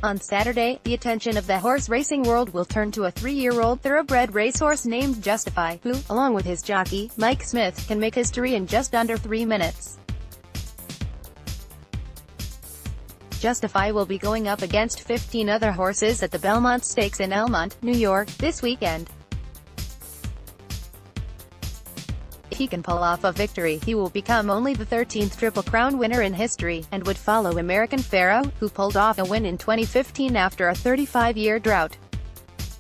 On Saturday, the attention of the horse racing world will turn to a 3-year-old thoroughbred racehorse named Justify, who, along with his jockey, Mike Smith, can make history in just under 3 minutes. Justify will be going up against 15 other horses at the Belmont Stakes in Elmont, New York, this weekend. If he can pull off a victory, he will become only the 13th Triple Crown winner in history, and would follow American Pharoah, who pulled off a win in 2015 after a 35-year drought.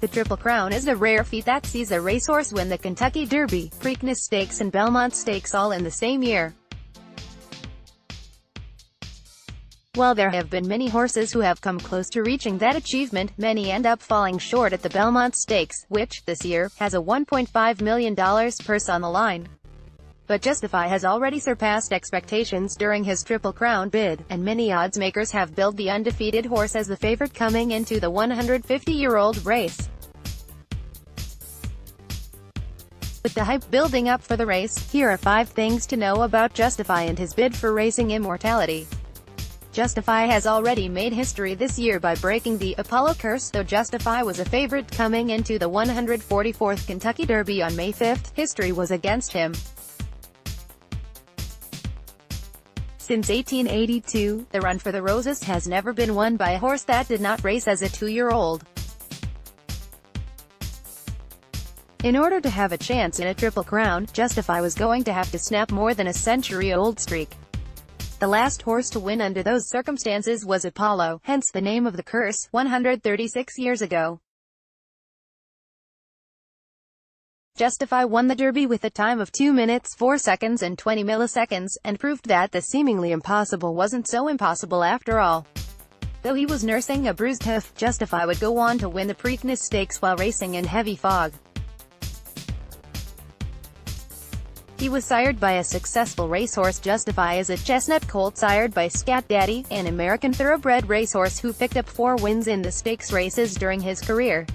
The Triple Crown is a rare feat that sees a racehorse win the Kentucky Derby, Preakness Stakes and Belmont Stakes all in the same year. While there have been many horses who have come close to reaching that achievement, many end up falling short at the Belmont Stakes, which, this year, has a $1.5 million purse on the line. But Justify has already surpassed expectations during his Triple Crown bid, and many odds makers have billed the undefeated horse as the favorite coming into the 150-year-old race. With the hype building up for the race, here are 5 things to know about Justify and his bid for racing immortality. Justify has already made history this year by breaking the Apollo curse. Though Justify was a favorite coming into the 144th Kentucky Derby on May 5, history was against him. Since 1882, the Run for the Roses has never been won by a horse that did not race as a 2-year-old. In order to have a chance in a Triple Crown, Justify was going to have to snap more than a century-old streak. The last horse to win under those circumstances was Apollo, hence the name of the curse, 136 years ago. Justify won the Derby with a time of 2 minutes 4 seconds and 20 milliseconds, and proved that the seemingly impossible wasn't so impossible after all. Though he was nursing a bruised hoof, Justify would go on to win the Preakness Stakes while racing in heavy fog. He was sired by a successful racehorse. Justify is a chestnut colt sired by Scat Daddy, an American thoroughbred racehorse who picked up 4 wins in the stakes races during his career.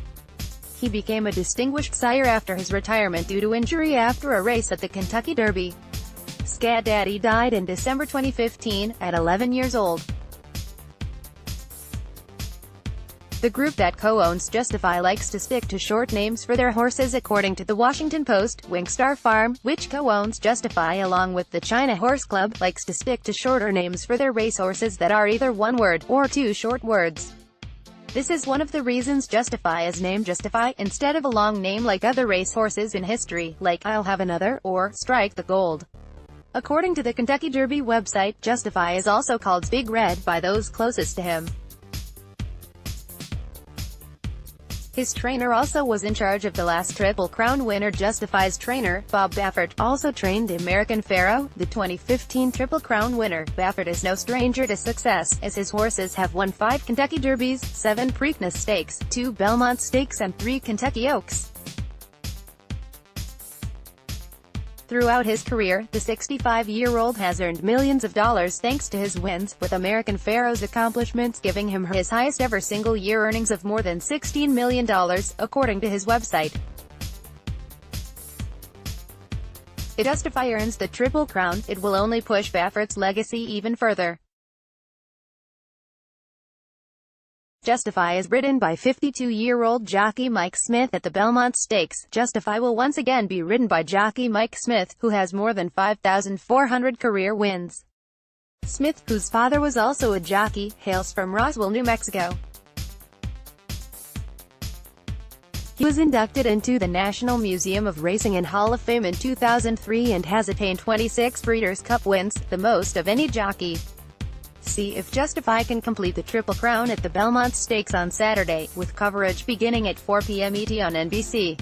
He became a distinguished sire after his retirement due to injury after a race at the Kentucky Derby. Scat Daddy died in December 2015, at 11 years old. The group that co-owns Justify likes to stick to short names for their horses. According to the Washington Post, Winkstar Farm, which co-owns Justify along with the China Horse Club, likes to stick to shorter names for their racehorses that are either one word, or 2 short words. This is one of the reasons Justify is named Justify, instead of a long name like other racehorses in history, like I'll Have Another, or Strike the Gold. According to the Kentucky Derby website, Justify is also called Big Red by those closest to him. His trainer also was in charge of the last Triple Crown winner. Justify's trainer, Bob Baffert, also trained American Pharoah, the 2015 Triple Crown winner. Baffert is no stranger to success, as his horses have won 5 Kentucky Derbies, 7 Preakness Stakes, 2 Belmont Stakes and 3 Kentucky Oaks. Throughout his career, the 65-year-old has earned millions of dollars thanks to his wins, with American Pharoah's accomplishments giving him his highest ever single-year earnings of more than $16 million, according to his website. If Justify earns the Triple Crown, it will only push Baffert's legacy even further. Justify is ridden by 52-year-old jockey Mike Smith at the Belmont Stakes. Justify will once again be ridden by jockey Mike Smith, who has more than 5,400 career wins. Smith, whose father was also a jockey, hails from Roswell, New Mexico. He was inducted into the National Museum of Racing and Hall of Fame in 2003 and has attained 26 Breeders' Cup wins, the most of any jockey. See if Justify can complete the Triple Crown at the Belmont Stakes on Saturday, with coverage beginning at 4 p.m. ET on NBC.